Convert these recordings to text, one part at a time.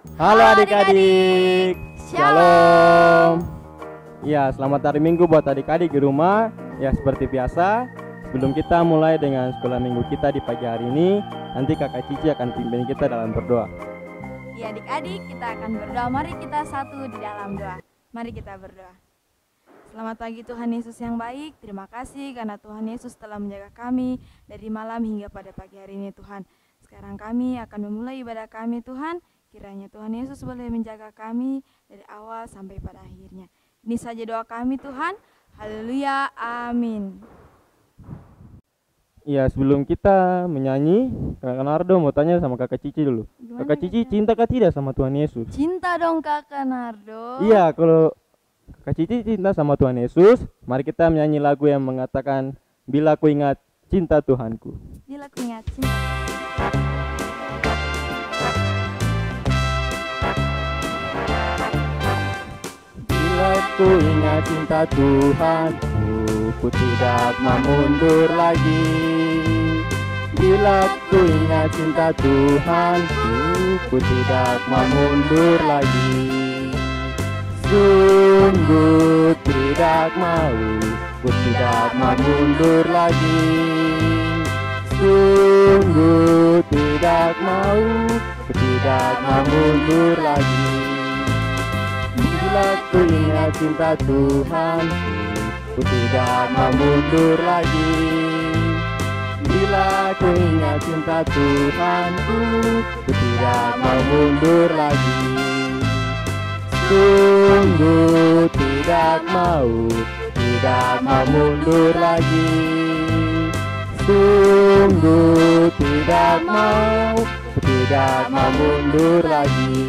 Halo adik-adik, Shalom. Ya, selamat hari Minggu buat adik-adik di rumah. Ya, seperti biasa, sebelum kita mulai dengan sekolah minggu kita di pagi hari ini, nanti Kakak Cici akan pimpin kita dalam berdoa. Ya adik-adik, kita akan berdoa. Mari kita satu di dalam doa. Mari kita berdoa. Selamat pagi Tuhan Yesus yang baik. Terima kasih karena Tuhan Yesus telah menjaga kami dari malam hingga pada pagi hari ini Tuhan. Sekarang kami akan memulai ibadah kami Tuhan. Kiranya Tuhan Yesus boleh menjaga kami dari awal sampai pada akhirnya. Ini saja doa kami Tuhan. Haleluya, amin. Ya, sebelum kita menyanyi, Kakak Nardo mau tanya sama Kakak Cici dulu. Gimana, Kakak Cici cinta kah tidak sama Tuhan Yesus? Cinta dong Kakak Nardo. Iya, kalau Kakak Cici cinta sama Tuhan Yesus, mari kita menyanyi lagu yang mengatakan Bila Ku Ingat Cinta Tuhanku. Bila ku ingat cinta. Bila ku ingat cinta Tuhanku, ku tidak mau mundur lagi. Bila ku ingat cinta Tuhanku, ku tidak mau mundur lagi. Sungguh tidak mau, ku tidak mau mundur lagi. Sungguh tidak mau, ku tidak mau mundur lagi. Bila ku ingat cinta Tuhanku, ku tidak mau mundur lagi. Bila ku ingat cinta Tuhanku, ku tidak mau mundur lagi. Sungguh tidak mau mundur lagi. Sungguh tidak mau mundur lagi.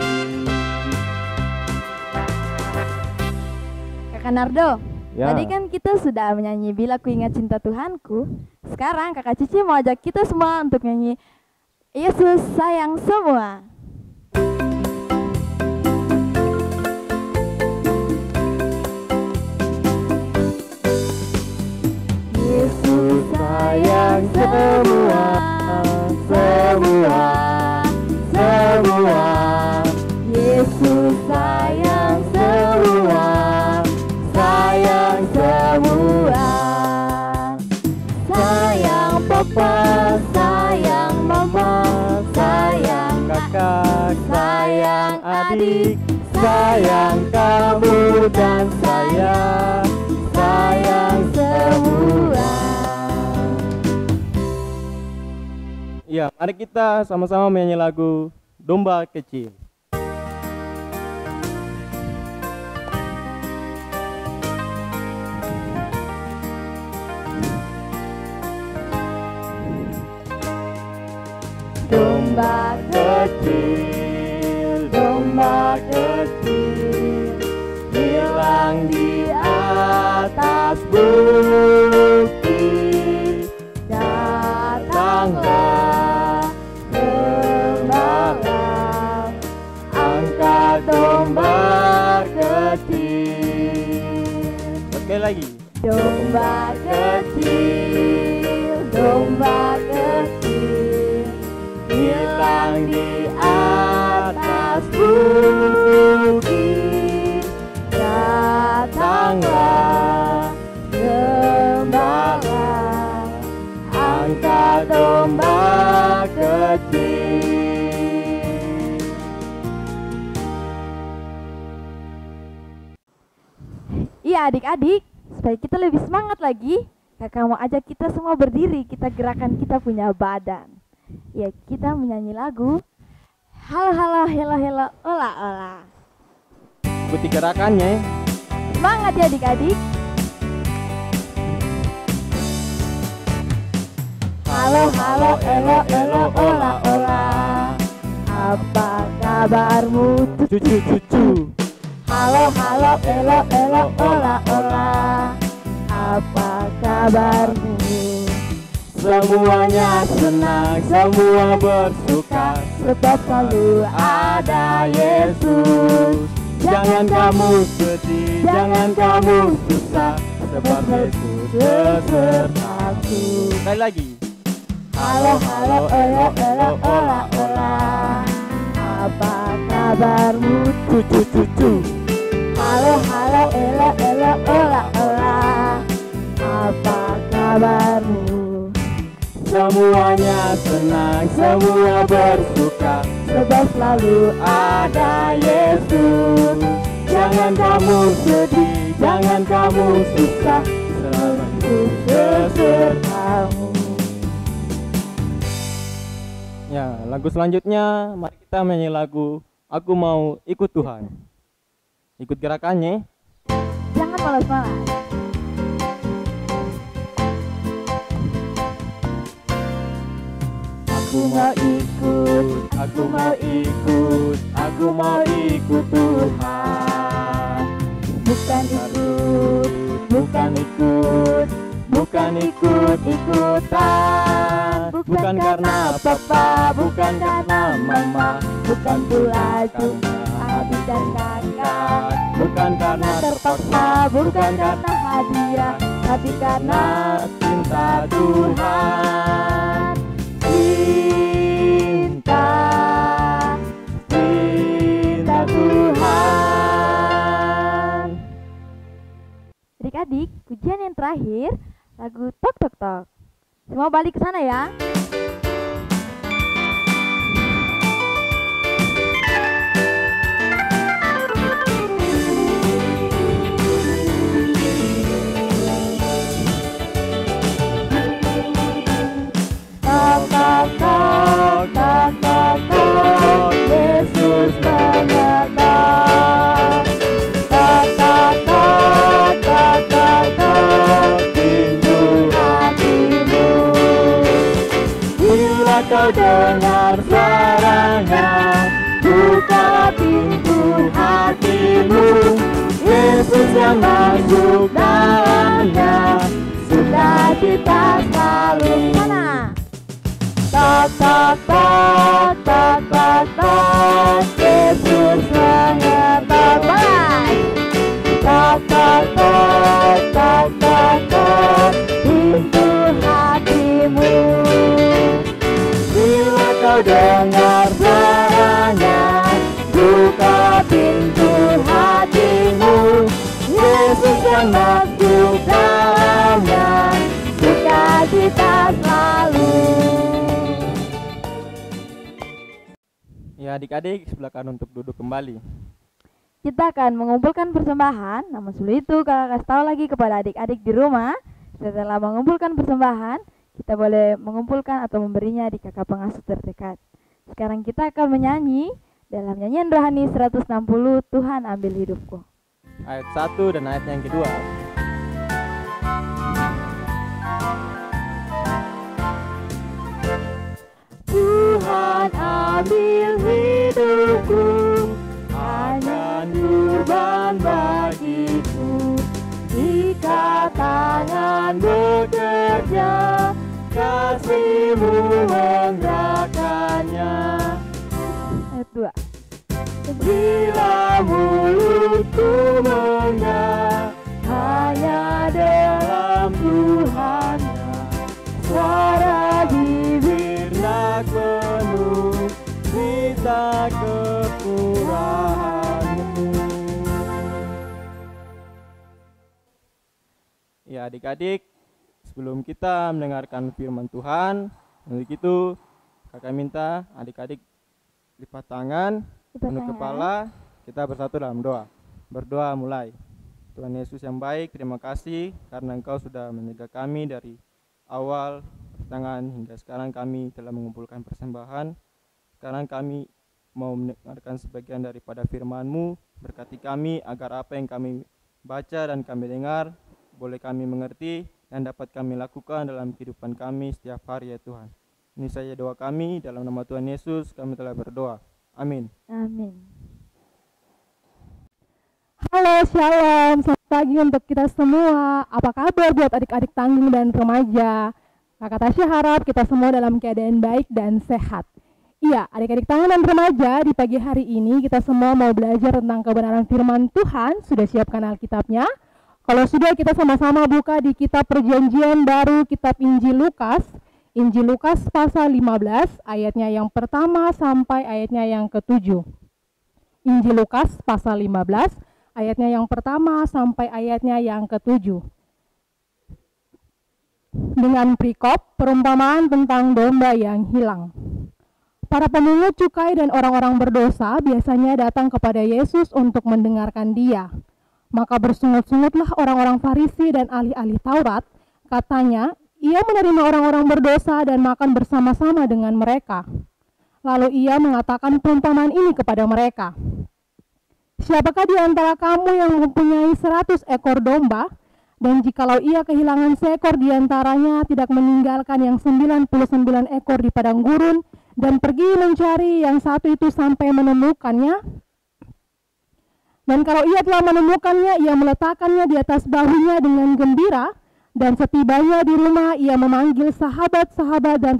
Kakak Nardo, Ya. tadi kan kita sudah menyanyi Bila Ku Ingat Cinta Tuhanku. Sekarang Kakak Cici mau ajak kita semua untuk nyanyi Yesus Sayang Semua. Yesus sayang semua, semua, semua. Yesus sayang semua, sayang semua. Sayang papa, sayang mama, sayang kakak, sayang adik, sayang kamu dan saya, sayang semua. Ya, mari kita sama-sama menyanyi lagu Domba Kecil. Domba kecil, domba kecil, hilang di atas bukit. Datanglah gembala, angkat domba kecil. Sekali lagi. Domba kecil, domba kecil, hilang di atas bukit. Datanglah gembala, angkat domba kecil. Iya adik-adik, supaya kita lebih semangat lagi, Kakak mau ajak kita semua berdiri, kita gerakan kita punya badan. Ya, kita menyanyi lagu Halo halo hello hello ola ola. Ikuti gerakannya. Semangat ya adik-adik. Halo halo elo elo ola ola. Apa kabarmu Cucu-cucu. Halo halo elo elo ola ola. Apa kabarmu? Semuanya senang, semua bersuka, sebab selalu ada Yesus. Jangan kamu sedih, jangan kamu susah, sebab Yesus besertaku. Sekali lagi. Halo halo elo elo ola ola. Apa kabarmu? Cucu. Halo, elo, ola. Apa kabarmu? Semuanya senang, semua bersuka, Sebab selalu ada Yesus. Jangan kamu sedih, jangan kamu susah, selalu besertamu. Ya, lagu selanjutnya mari kita menyanyi lagu Aku Mau Ikut Tuhan. Ikut gerakannya. Jangan malas-malas. Aku mau ikut, Aku mau ikut, aku mau ikut Tuhan. Bukan ikut-ikutan. Bukan karena papa, bukan karena mama, bukan pula juga adik dan kakak, bukan karena terpaksa, bukan karena hadiah, tapi karena cinta Tuhan. Cinta Tuhan. Adik-adik, pujian yang terakhir lagu Tok Tok Tok. Semua balik ke sana ya. Yesus mengetok. Pintu hatimu. Bila kau dengar suaranya, buka pintu hatimu. Yesus yang masuk dalamnya, sudah kita selalu mana? Tak, Yesus mengetok. Tak, pintu hatimu. Bila kau dengar suaranya, buka pintu hatimu. Yesus yang masuk dalamnya, sukacita selalu. Ya, adik-adik silakan untuk duduk kembali. Kita akan mengumpulkan persembahan. Namun sebelum itu kakak kasih tahu lagi kepada adik-adik di rumah, setelah mengumpulkan persembahan, kita boleh mengumpulkan atau memberinya di kakak pengasuh terdekat. Sekarang kita akan menyanyi dalam nyanyian rohani 160, Tuhan ambil hidupku. Ayat 1 dan ayat yang kedua. Tuhan ambil hidupku, akan kurban bagiku. Jika tangan bekerja, kasih-Mu menggerakkannya. Ayat 2. Bila mulutku menggah, hanya dalam Tuhan, suara bibir nak penuh bisa kepurahan-Mu. Ya adik-adik, sebelum kita mendengarkan firman Tuhan, untuk itu kakak minta adik-adik lipat tangan, tunduk kepala, kita bersatu dalam doa. Berdoa mulai. Tuhan Yesus yang baik, terima kasih karena Engkau sudah menjaga kami dari awal pertengahan hingga sekarang kami telah mengumpulkan persembahan. Sekarang kami mau mendengarkan sebagian daripada firman-Mu. Berkati kami agar apa yang kami baca dan kami dengar boleh kami mengerti dan dapat kami lakukan dalam kehidupan kami setiap hari ya Tuhan. Ini saja doa kami, dalam nama Tuhan Yesus kami telah berdoa. Amin. Amin. Halo, shalom. Selamat pagi untuk kita semua. Apa kabar buat adik-adik tanggung dan remaja? Kakak Tasya harap kita semua dalam keadaan baik dan sehat. Iya, adik-adik tanggung dan remaja, di pagi hari ini kita semua mau belajar tentang kebenaran firman Tuhan. Sudah siapkan Alkitabnya? Kalau sudah, kita sama-sama buka di kitab Perjanjian Baru, kitab Injil Lukas. Injil Lukas pasal 15, ayatnya yang pertama sampai ayatnya yang ke-7. Injil Lukas pasal 15, ayatnya yang pertama sampai ayatnya yang ke-7. Dengan perikop perumpamaan tentang domba yang hilang. Para pemungut cukai dan orang-orang berdosa biasanya datang kepada Yesus untuk mendengarkan Dia. Maka bersungut-sungutlah orang-orang Farisi dan ahli-ahli Taurat. Katanya, Ia menerima orang-orang berdosa dan makan bersama-sama dengan mereka. Lalu Ia mengatakan perumpamaan ini kepada mereka. Siapakah di antara kamu yang mempunyai 100 ekor domba, dan jikalau ia kehilangan seekor di antaranya, tidak meninggalkan yang 99 ekor di padang gurun, dan pergi mencari yang satu itu sampai menemukannya? Dan kalau ia telah menemukannya, ia meletakkannya di atas bahunya dengan gembira, dan setibanya di rumah, ia memanggil sahabat-sahabat dan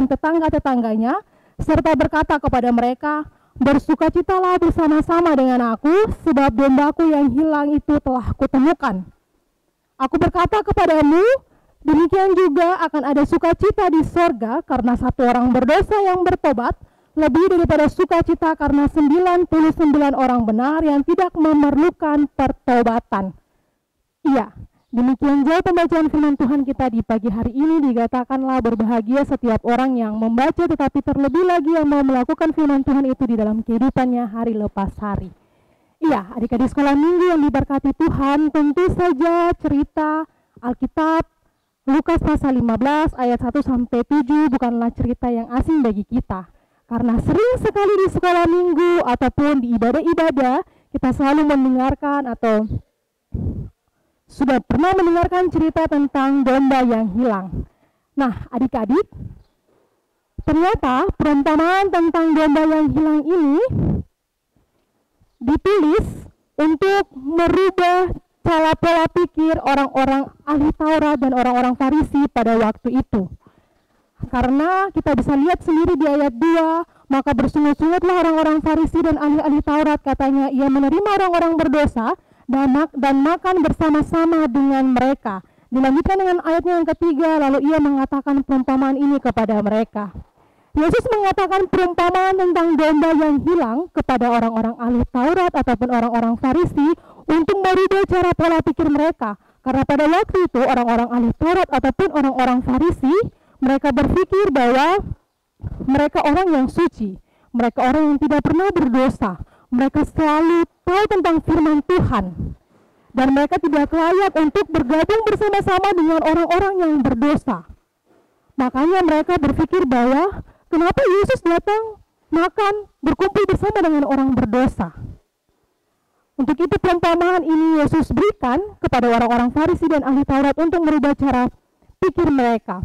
tetangga-tetangganya, serta berkata kepada mereka, bersukacitalah bersama-sama dengan aku, sebab dombaku yang hilang itu telah kutemukan. Aku berkata kepadamu, demikian juga akan ada sukacita di sorga karena satu orang berdosa yang bertobat, lebih daripada sukacita karena 99 orang benar yang tidak memerlukan pertobatan. Iya, demikian jauh pembacaan firman Tuhan kita di pagi hari ini. Dikatakanlah berbahagia setiap orang yang membaca, tetapi terlebih lagi yang mau melakukan firman Tuhan itu di dalam kehidupannya hari lepas hari. Iya, adik-adik sekolah minggu yang diberkati Tuhan, tentu saja cerita Alkitab Lukas pasal 15 ayat 1 sampai 7 bukanlah cerita yang asing bagi kita. Karena sering sekali di sekolah minggu ataupun di ibadah-ibadah kita selalu mendengarkan atau sudah pernah mendengarkan cerita tentang domba yang hilang. Nah, adik-adik, ternyata perumpamaan tentang domba yang hilang ini ditulis untuk merubah cara pola pikir orang-orang ahli Taurat dan orang-orang Farisi pada waktu itu. Karena kita bisa lihat sendiri di ayat 2, maka bersungut-sungutlah orang-orang Farisi dan ahli-ahli Taurat, katanya ia menerima orang-orang berdosa dan makan bersama-sama dengan mereka. Dilanjutkan dengan ayatnya yang ketiga, lalu ia mengatakan perumpamaan ini kepada mereka. Yesus mengatakan perumpamaan tentang domba yang hilang kepada orang-orang ahli Taurat ataupun orang-orang Farisi untuk merubah cara pola pikir mereka. Karena pada waktu itu orang-orang ahli Taurat ataupun orang-orang Farisi, mereka berpikir bahwa mereka orang yang suci, mereka orang yang tidak pernah berdosa, mereka selalu tahu tentang firman Tuhan, dan mereka tidak layak untuk bergabung bersama-sama dengan orang-orang yang berdosa. Makanya mereka berpikir bahwa kenapa Yesus datang makan berkumpul bersama dengan orang berdosa. Untuk itu perumpamaan ini Yesus berikan kepada orang-orang Farisi dan ahli Taurat untuk merubah cara pikir mereka.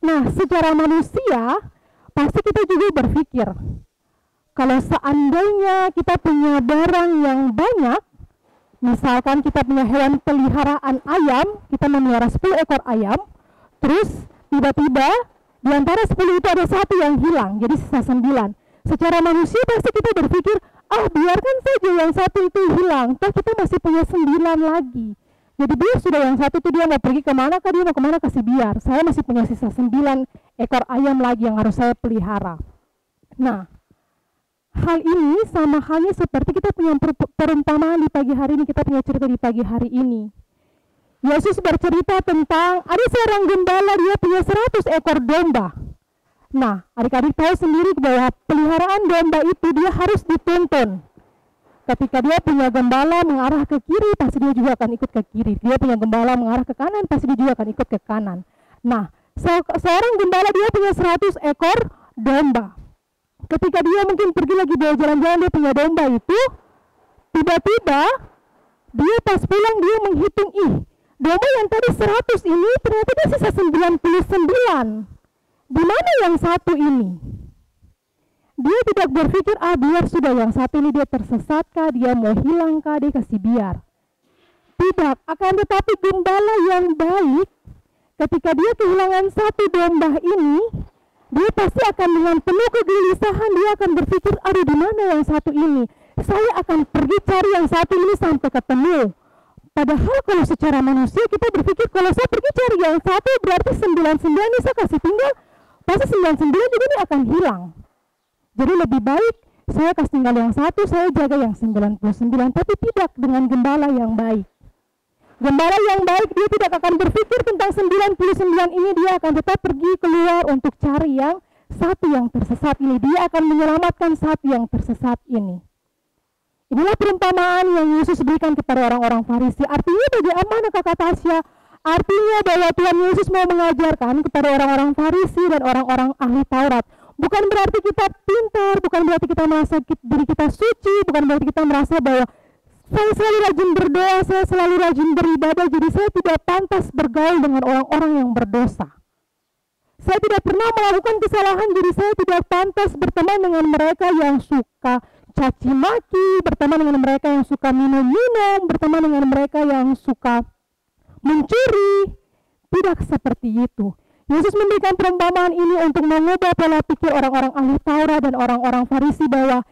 Nah, secara manusia pasti kita juga berpikir, kalau seandainya kita punya barang yang banyak, misalkan kita punya hewan peliharaan ayam, kita memelihara 10 ekor ayam, terus tiba-tiba di antara 10 itu ada satu yang hilang, jadi sisa 9. Secara manusia pasti kita berpikir, biarkan saja yang satu itu hilang, toh kita masih punya 9 lagi. Jadi biar sudah yang satu itu dia mau pergi kemana, dia mau kemana, kasih biar. Saya masih punya sisa 9 ekor ayam lagi yang harus saya pelihara. Nah, hal ini sama halnya seperti kita punya perumpamaan di pagi hari ini, kita punya cerita di pagi hari ini. Yesus bercerita tentang ada seorang gembala, dia punya 100 ekor domba. Nah, adik-adik tahu sendiri bahwa peliharaan domba itu dia harus dituntun. Ketika dia punya gembala mengarah ke kiri, pasti dia juga akan ikut ke kiri. Dia punya gembala mengarah ke kanan, pasti dia juga akan ikut ke kanan. Nah, seorang gembala dia punya 100 ekor domba. Ketika dia mungkin pergi lagi bawa jalan-jalan, dia punya domba itu, tiba-tiba dia pas pulang dia menghitung, domba yang tadi 100 ini ternyata dia sisa 99. Di mana yang satu ini? Dia tidak berpikir, biar sudah yang satu ini dia tersesat dia mau hilang dia kasih biar. Tidak, akan tetapi gembala yang baik, ketika dia kehilangan satu domba ini, dia pasti akan dengan penuh kegelisahan, dia akan berpikir, di mana yang satu ini? Saya akan pergi cari yang satu ini sampai ketemu. Padahal kalau secara manusia kita berpikir, kalau saya pergi cari yang satu berarti 99 ini saya kasih tinggal, pasti 99 juga ini akan hilang. Jadi lebih baik Saya kasih tinggal yang satu, saya jaga yang 99, tapi tidak dengan gembala yang baik. Gembala yang baik dia tidak akan berpikir tentang 99 ini, dia akan tetap pergi keluar untuk cari yang satu yang tersesat ini. Dia akan menyelamatkan satu yang tersesat ini. Inilah perumpamaan yang Yesus berikan kepada orang-orang Farisi. Artinya bagaimana Kakak Tasya? Artinya bahwa Tuhan Yesus mau mengajarkan kepada orang-orang Farisi dan orang-orang ahli Taurat. Bukan berarti kita pintar, bukan berarti kita merasa diri kita suci, bukan berarti kita merasa bahwa saya selalu rajin berdoa, saya selalu rajin beribadah, jadi saya tidak pantas bergaul dengan orang-orang yang berdosa. Saya tidak pernah melakukan kesalahan, jadi saya tidak pantas berteman dengan mereka yang suka caci maki, berteman dengan mereka yang suka minum-minum, berteman dengan mereka yang suka mencuri. Tidak seperti itu. Yesus memberikan perumpamaan ini untuk mengubah pola pikir orang-orang ahli Taurat dan orang-orang Farisi bahwa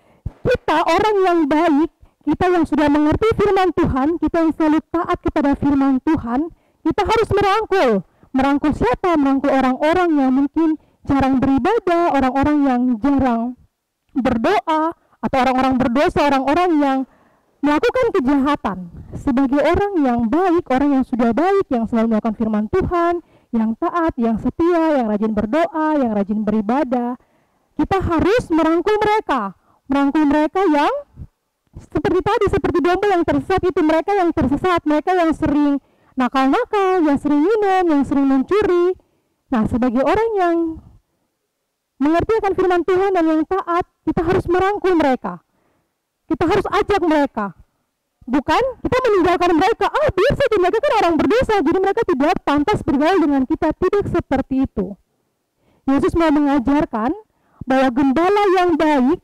kita orang yang baik, kita yang sudah mengerti firman Tuhan, kita yang selalu taat kepada firman Tuhan, kita harus merangkul. Merangkul siapa? Merangkul orang-orang yang mungkin jarang beribadah, orang-orang yang jarang berdoa, atau orang-orang berdosa, orang-orang yang melakukan kejahatan. Sebagai orang yang baik, orang yang sudah baik, yang selalu melakukan firman Tuhan, yang taat, yang setia, yang rajin berdoa, yang rajin beribadah, kita harus merangkul mereka. Merangkul mereka yang seperti tadi, seperti domba yang tersesat itu, mereka yang tersesat, mereka yang sering nakal-nakal, yang sering minum, yang sering mencuri. Nah, sebagai orang yang mengerti akan firman Tuhan dan yang taat, kita harus merangkul mereka. Kita harus ajak mereka. Bukan kita meninggalkan mereka, biar saja mereka kan orang berdosa, jadi mereka tidak pantas bergaul dengan kita. Tidak seperti itu. Yesus mau mengajarkan bahwa gembala yang baik,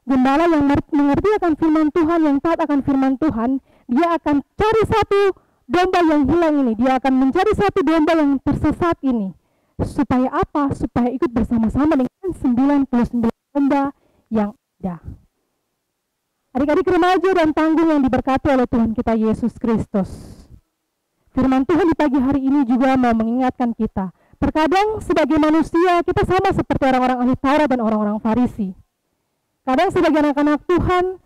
gembala yang mengerti akan firman Tuhan, yang taat akan firman Tuhan, dia akan cari satu domba yang hilang ini. Dia akan mencari satu domba yang tersesat ini. Supaya apa? Supaya ikut bersama-sama dengan 99 domba yang ada. Adik-adik remaja dan tanggung yang diberkati oleh Tuhan kita Yesus Kristus. Firman Tuhan di pagi hari ini juga mau mengingatkan kita. Terkadang sebagai manusia kita sama seperti orang-orang ahli Taurat dan orang-orang Farisi. Kadang sebagai anak-anak Tuhan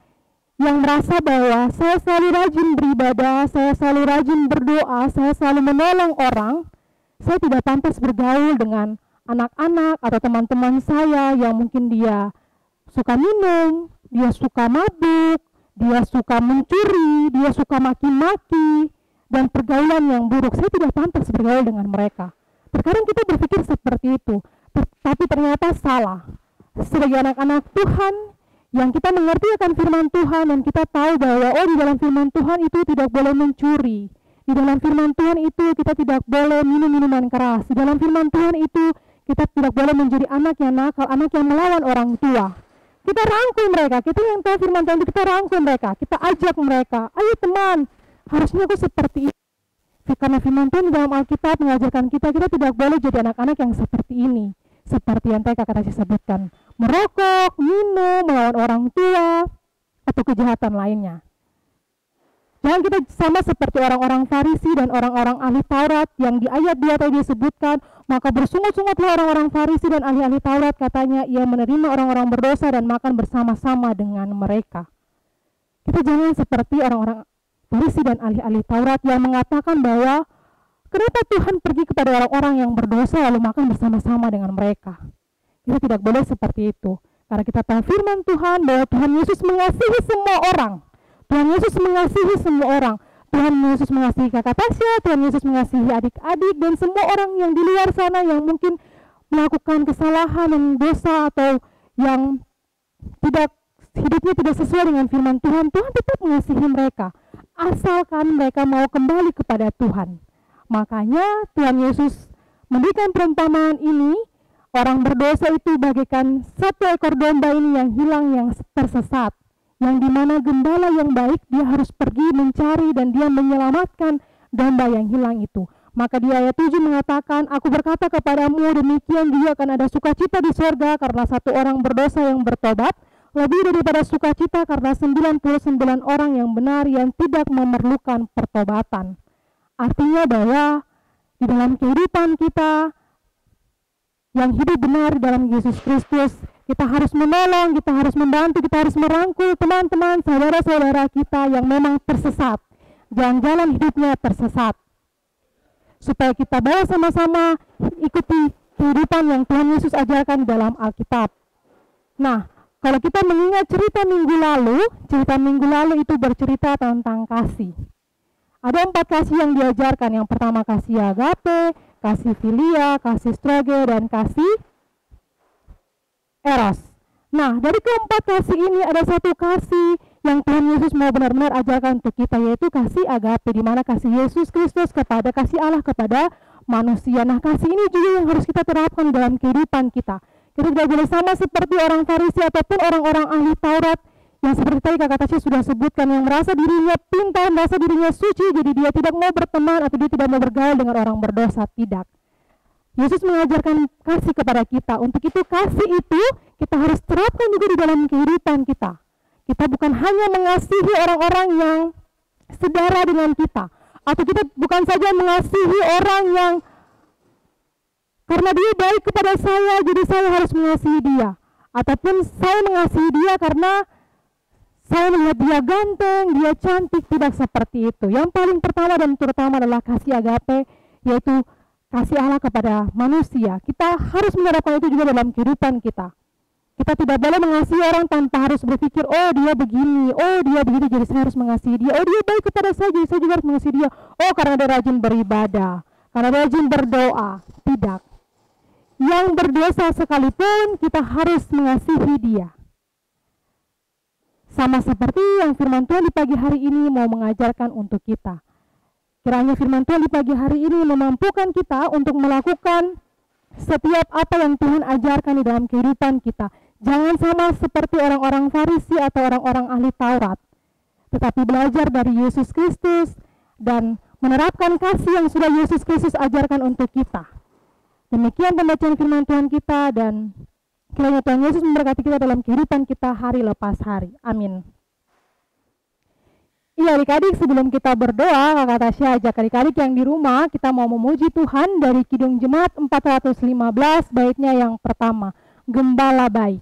yang merasa bahwa saya selalu rajin beribadah, saya selalu rajin berdoa, saya selalu menolong orang, saya tidak pantas bergaul dengan anak-anak atau teman-teman saya yang mungkin dia suka minum, dia suka mabuk, dia suka mencuri, dia suka maki-maki, dan pergaulan yang buruk. Saya tidak pantas bergaul dengan mereka. Terkadang kita berpikir seperti itu, tapi ternyata salah. Sebagai anak-anak Tuhan, yang kita mengerti akan firman Tuhan, dan kita tahu bahwa di dalam firman Tuhan itu tidak boleh mencuri. Di dalam firman Tuhan itu kita tidak boleh minum minuman keras. Di dalam firman Tuhan itu kita tidak boleh menjadi anak yang nakal, anak yang melawan orang tua. Kita rangkul mereka, kita yang tahu firman Tuhan, kita rangkul mereka, kita ajak mereka, ayo teman, harusnya aku seperti ini. Karena firman Tuhan di dalam Alkitab mengajarkan kita tidak boleh jadi anak-anak yang seperti ini. Seperti yang tadi Kakak Tasya sebutkan, merokok, minum, melawan orang tua, atau kejahatan lainnya. Jangan kita sama seperti orang-orang Farisi dan orang-orang ahli Taurat yang di ayat 2 tadi disebutkan, maka bersungut-sungutlah orang-orang Farisi dan ahli-ahli Taurat, katanya ia menerima orang-orang berdosa dan makan bersama-sama dengan mereka. Kita jangan seperti orang-orang Farisi dan ahli-ahli Taurat yang mengatakan bahwa kenapa Tuhan pergi kepada orang-orang yang berdosa lalu makan bersama-sama dengan mereka. Kita tidak boleh seperti itu, karena kita tahu firman Tuhan bahwa Tuhan Yesus mengasihi semua orang. Tuhan Yesus mengasihi semua orang. Tuhan Yesus mengasihi Kakak Tasya, Tuhan Yesus mengasihi adik-adik dan semua orang yang di luar sana yang mungkin melakukan kesalahan dan dosa atau yang hidupnya tidak sesuai dengan firman Tuhan. Tuhan tetap mengasihi mereka, asalkan mereka mau kembali kepada Tuhan. Makanya Tuhan Yesus memberikan perumpamaan ini, orang berdosa itu bagaikan satu ekor domba ini yang hilang, yang tersesat. Yang dimana gembala yang baik dia harus pergi mencari dan dia menyelamatkan domba yang hilang itu. Maka di ayat 7 mengatakan, aku berkata kepadamu demikian juga akan ada sukacita di surga karena satu orang berdosa yang bertobat, lebih daripada sukacita karena 99 orang yang benar yang tidak memerlukan pertobatan. Artinya bahwa di dalam kehidupan kita yang hidup benar dalam Yesus Kristus, Kita harus menolong, kita harus membantu, kita harus merangkul teman-teman, saudara-saudara kita yang memang tersesat. Jalan-jalan hidupnya tersesat. Supaya kita bawa sama-sama ikuti kehidupan yang Tuhan Yesus ajarkan dalam Alkitab. Nah, kalau kita mengingat cerita minggu lalu itu bercerita tentang kasih. Ada 4 kasih yang diajarkan. Yang pertama kasih agape, kasih filia, kasih storge, dan kasih eros. Nah, dari keempat kasih ini ada satu kasih yang Tuhan Yesus mau benar-benar ajarkan untuk kita, yaitu kasih agape, di mana kasih Yesus Kristus kepada kasih Allah kepada manusia. Nah, kasih ini juga yang harus kita terapkan dalam kehidupan kita. Kita tidak boleh sama seperti orang Farisi ataupun orang-orang ahli Taurat yang seperti tadi Kakak Tasya sudah sebutkan, yang merasa dirinya pintar, merasa dirinya suci, jadi dia tidak mau berteman atau dia tidak mau bergaul dengan orang berdosa. Tidak. Yesus mengajarkan kasih kepada kita. Untuk itu kasih itu kita harus terapkan juga di dalam kehidupan kita. Kita bukan hanya mengasihi orang-orang yang sedara dengan kita, atau kita bukan saja mengasihi orang yang karena dia baik kepada saya, jadi saya harus mengasihi dia, ataupun saya mengasihi dia karena saya melihat dia ganteng, dia cantik. Tidak seperti itu. Yang paling pertama dan terutama adalah kasih agape, yaitu kasih Allah kepada manusia. Kita harus menerapkan itu juga dalam kehidupan kita. Kita tidak boleh mengasihi orang tanpa harus berpikir, oh dia begini, oh dia begitu, jadi saya harus mengasihi dia. Oh dia baik kepada saya, jadi saya juga harus mengasihi dia. Oh karena dia rajin beribadah, karena dia rajin berdoa. Tidak. Yang berdosa sekalipun kita harus mengasihi dia. Sama seperti yang firman Tuhan di pagi hari ini mau mengajarkan untuk kita. Kiranya firman Tuhan di pagi hari ini memampukan kita untuk melakukan setiap apa yang Tuhan ajarkan di dalam kehidupan kita. Jangan sama seperti orang-orang Farisi atau orang-orang ahli Taurat, tetapi belajar dari Yesus Kristus dan menerapkan kasih yang sudah Yesus Kristus ajarkan untuk kita. Demikian pembacaan firman Tuhan kita, dan kiranya Tuhan Yesus memberkati kita dalam kehidupan kita hari lepas hari. Amin. Iya adik-adik, sebelum kita berdoa, Kakak Tasya ajak adik-adik yang di rumah, kita mau memuji Tuhan dari Kidung Jemaat 415, baitnya yang pertama, Gembala Baik.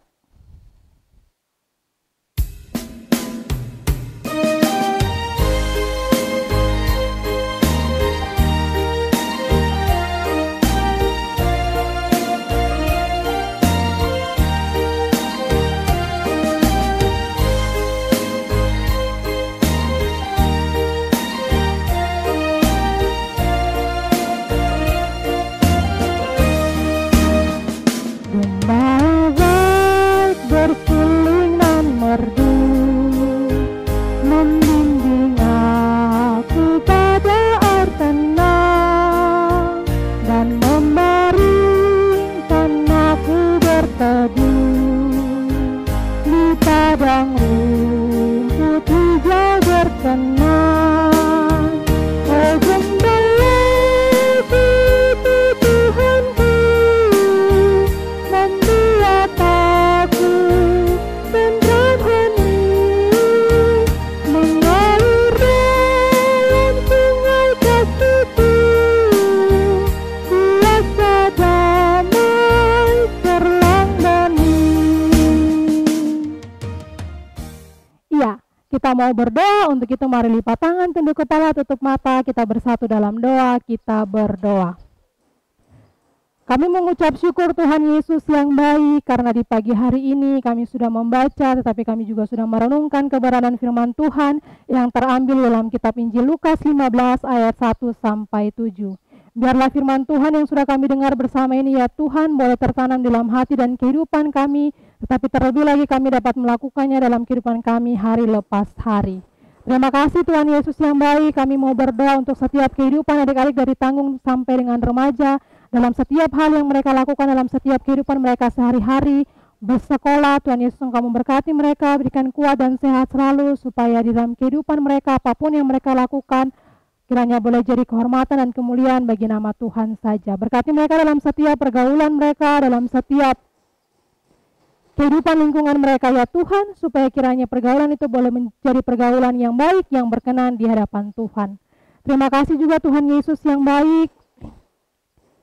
Kita mau berdoa, untuk itu mari lipat tangan, tunduk kepala, tutup mata, kita bersatu dalam doa, kita berdoa. Kami mengucap syukur Tuhan Yesus yang baik, karena di pagi hari ini kami sudah membaca, tetapi kami juga sudah merenungkan kebenaran firman Tuhan yang terambil dalam kitab Injil Lukas 15 ayat 1-7. Biarlah firman Tuhan yang sudah kami dengar bersama ini ya Tuhan boleh tertanam dalam hati dan kehidupan kami, tetapi terlebih lagi kami dapat melakukannya dalam kehidupan kami hari lepas hari. Terima kasih Tuhan Yesus yang baik, kami mau berdoa untuk setiap kehidupan adik-adik dari tanggung sampai dengan remaja, dalam setiap hal yang mereka lakukan dalam setiap kehidupan mereka sehari-hari, bersekolah. Tuhan Yesus Engkau memberkati mereka, berikan kuat dan sehat selalu, supaya di dalam kehidupan mereka apapun yang mereka lakukan, kiranya boleh jadi kehormatan dan kemuliaan bagi nama Tuhan saja. Berkati mereka dalam setiap pergaulan mereka, dalam setiap kehidupan lingkungan mereka ya Tuhan, supaya kiranya pergaulan itu boleh menjadi pergaulan yang baik, yang berkenan di hadapan Tuhan. Terima kasih juga Tuhan Yesus yang baik.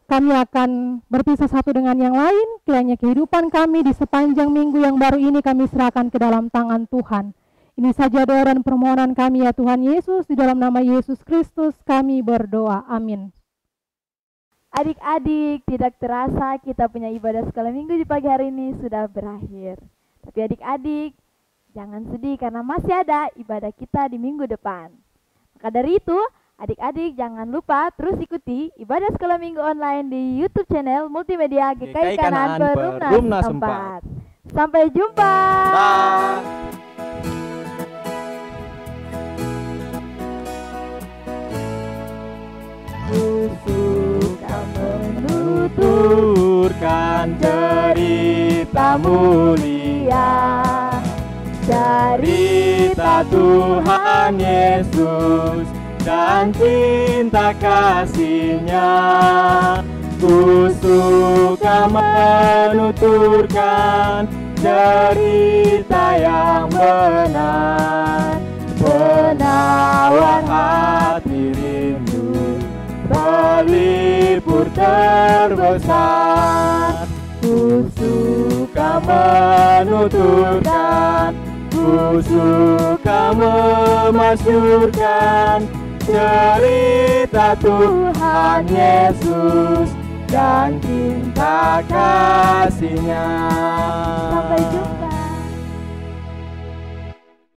kami akan berpisah satu dengan yang lain. Kiranya kehidupan kami di sepanjang minggu yang baru ini kami serahkan ke dalam tangan Tuhan. Ini saja doa dan permohonan kami ya Tuhan Yesus, di dalam nama Yesus Kristus kami berdoa. Amin. Adik-adik, tidak terasa kita punya ibadah sekolah minggu di pagi hari ini sudah berakhir. Tapi adik-adik, jangan sedih karena masih ada ibadah kita di minggu depan. Maka dari itu, adik-adik jangan lupa terus ikuti ibadah sekolah minggu online di YouTube channel Multimedia GKI Kanaan Perumnas 4. Sampai jumpa. Ku suka menuturkan cerita mulia, cerita Tuhan Yesus dan cinta kasih-Nya. Ku suka menuturkan cerita yang benar, penawar hati rindu, pelipur terbesar. Ku suka menuturkan, ku suka memasyurkan cerita Tuhan Yesus dan cinta kasih-Nya. Sampai jumpa.